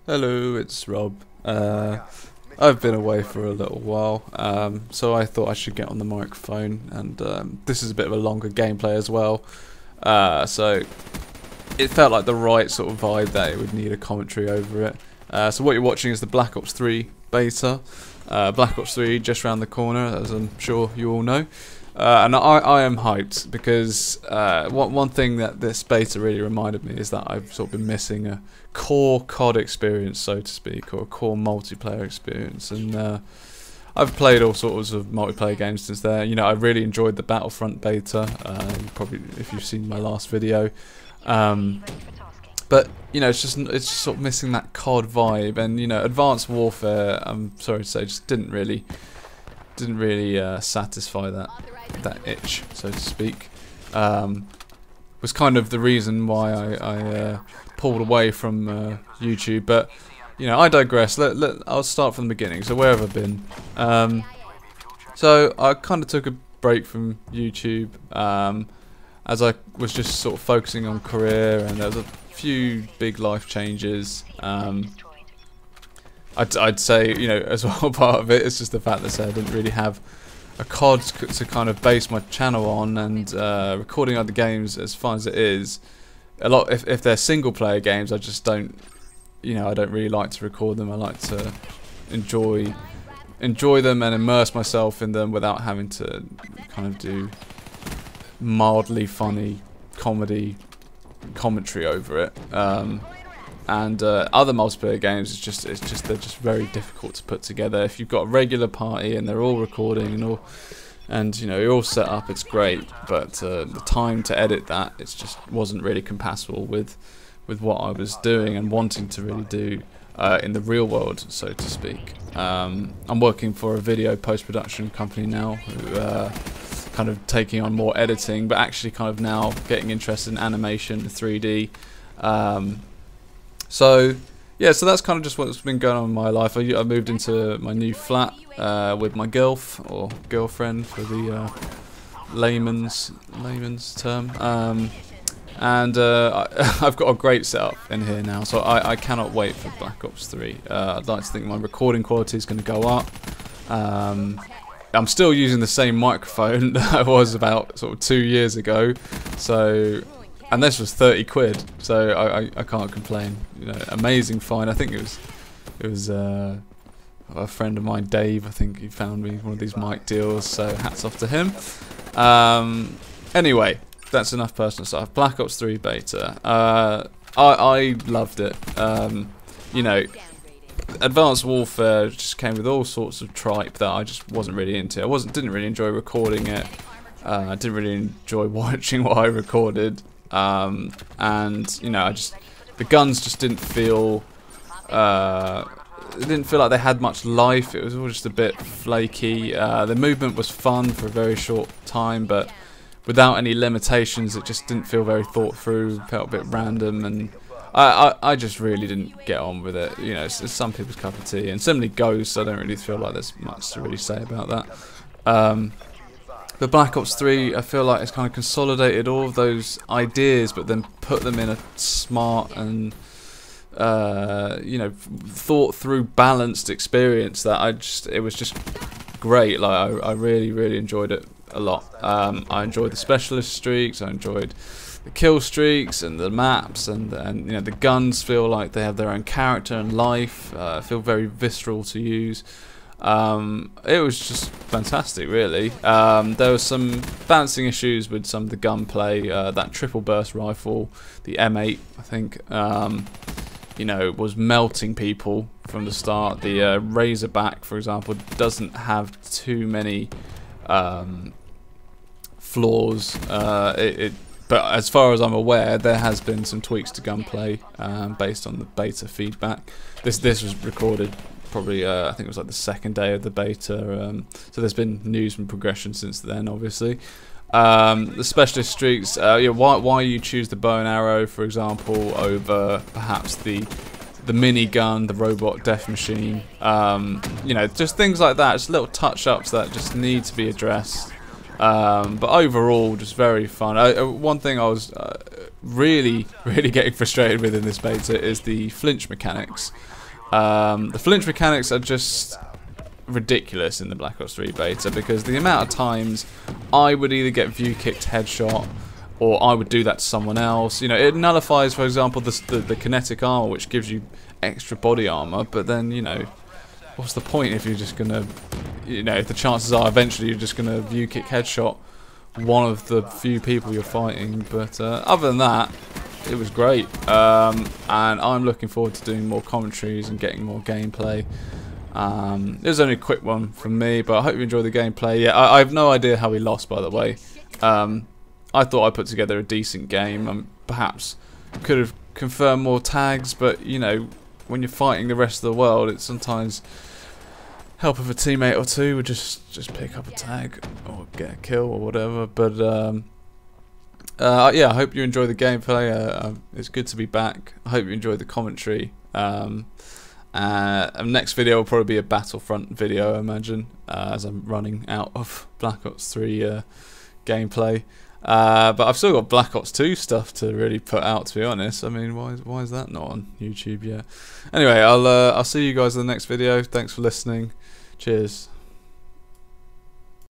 Hello, it's Rob. I've been away for a little while, so I thought I should get on the microphone, and this is a bit of a longer gameplay as well, so it felt like the right sort of vibe that it would need a commentary over it. So what you're watching is the Black Ops 3 beta. Black Ops 3 just around the corner, as I'm sure you all know. And I am hyped because one thing that this beta really reminded me is that I've sort of been missing a core COD experience, so to speak, or a core multiplayer experience. And I've played all sorts of multiplayer games since then. You know, I really enjoyed the Battlefront beta. Probably if you've seen my last video. But you know, it's just sort of missing that COD vibe, and you know, Advanced Warfare, I'm sorry to say, just didn't really satisfy that itch, so to speak. Was kind of the reason why I pulled away from YouTube, but you know, I digress. I'll start from the beginning. So where have I been? So I kind of took a break from YouTube as I was just sort of focusing on career, and there was a few big life changes. I'd say, you know, as well, part of it is just the fact that I didn't really have a COD to kind of base my channel on, and recording other games, as fun as it is, a lot if they're single player games, I just don't, you know, I don't really like to record them. I like to enjoy them and immerse myself in them without having to kind of do mildly funny commentary over it. And other multiplayer games, they're just very difficult to put together. If you've got a regular party and they're all recording and you know, you're all set up, it's great. But the time to edit that, it just wasn't really compatible with what I was doing and wanting to really do in the real world, so to speak. I'm working for a video post-production company now, who kind of taking on more editing, but actually kind of now getting interested in animation, 3D. So yeah, so that's kind of just what's been going on in my life. I moved into my new flat with my girlfriend for the layman's term, and I've got a great setup in here now, so I cannot wait for Black Ops 3. I'd like to think my recording quality is going to go up. I'm still using the same microphone that I was about sort of 2 years ago, so. And this was 30 quid, so I can't complain. You know, amazing find. I think it was a friend of mine, Dave. I think he found me one of these mic deals, so hats off to him. Anyway, that's enough personal stuff. Black Ops 3 beta. I loved it. You know, Advanced Warfare just came with all sorts of tripe that I just wasn't really into. Didn't really enjoy recording it. I didn't really enjoy watching what I recorded. And you know, the guns just didn't feel like they had much life. It was all just a bit flaky. The movement was fun for a very short time, but without any limitations, it just didn't feel very thought through. Felt a bit random, and I just really didn't get on with it. You know, it's some people's cup of tea, and similarly Ghosts, I don't really feel like there's much to really say about that. But Black Ops 3, I feel like it's kind of consolidated all of those ideas, but then put them in a smart and you know, thought through, balanced experience that it was just great. Like I really enjoyed it a lot. I enjoyed the specialist streaks. I enjoyed the kill streaks and the maps, and you know, the guns feel like they have their own character and life. Feel very visceral to use. It was just fantastic, really. There were some balancing issues with some of the gunplay. That triple burst rifle, the M8, I think, you know, was melting people from the start. The Razorback, for example, doesn't have too many flaws. But as far as I'm aware, there has been some tweaks to gunplay based on the beta feedback. This was recorded probably I think it was like the second day of the beta, so there's been news and progression since then, obviously. The specialist streaks, yeah, why you choose the bow and arrow, for example, over perhaps the minigun, the robot death machine, you know, just things like that, just little touch-ups that just need to be addressed. But overall, just very fun. One thing I was really getting frustrated with in this beta is the flinch mechanics. The flinch mechanics are just ridiculous in the Black Ops 3 beta, because the amount of times I would either get view kicked headshot, or I would do that to someone else. You know, it nullifies, for example, the kinetic armor, which gives you extra body armor, but then, you know, what's the point if you're just gonna, you know, if the chances are eventually you're just gonna view kick headshot one of the few people you're fighting. But other than that, it was great, and I'm looking forward to doing more commentaries and getting more gameplay. It was only a quick one from me, but I hope you enjoyed the gameplay. Yeah, I have no idea how we lost, by the way. I thought I put together a decent game. Perhaps could have confirmed more tags, but you know, when you're fighting the rest of the world, it's sometimes help of a teammate or two would just pick up a tag or get a kill or whatever. But yeah, I hope you enjoy the gameplay. It's good to be back. I hope you enjoyed the commentary. Next video will probably be a Battlefront video, I imagine, as I'm running out of Black Ops 3 gameplay. But I've still got Black Ops 2 stuff to really put out, to be honest. I mean, why is that not on YouTube yet? Anyway, I'll see you guys in the next video. Thanks for listening. Cheers.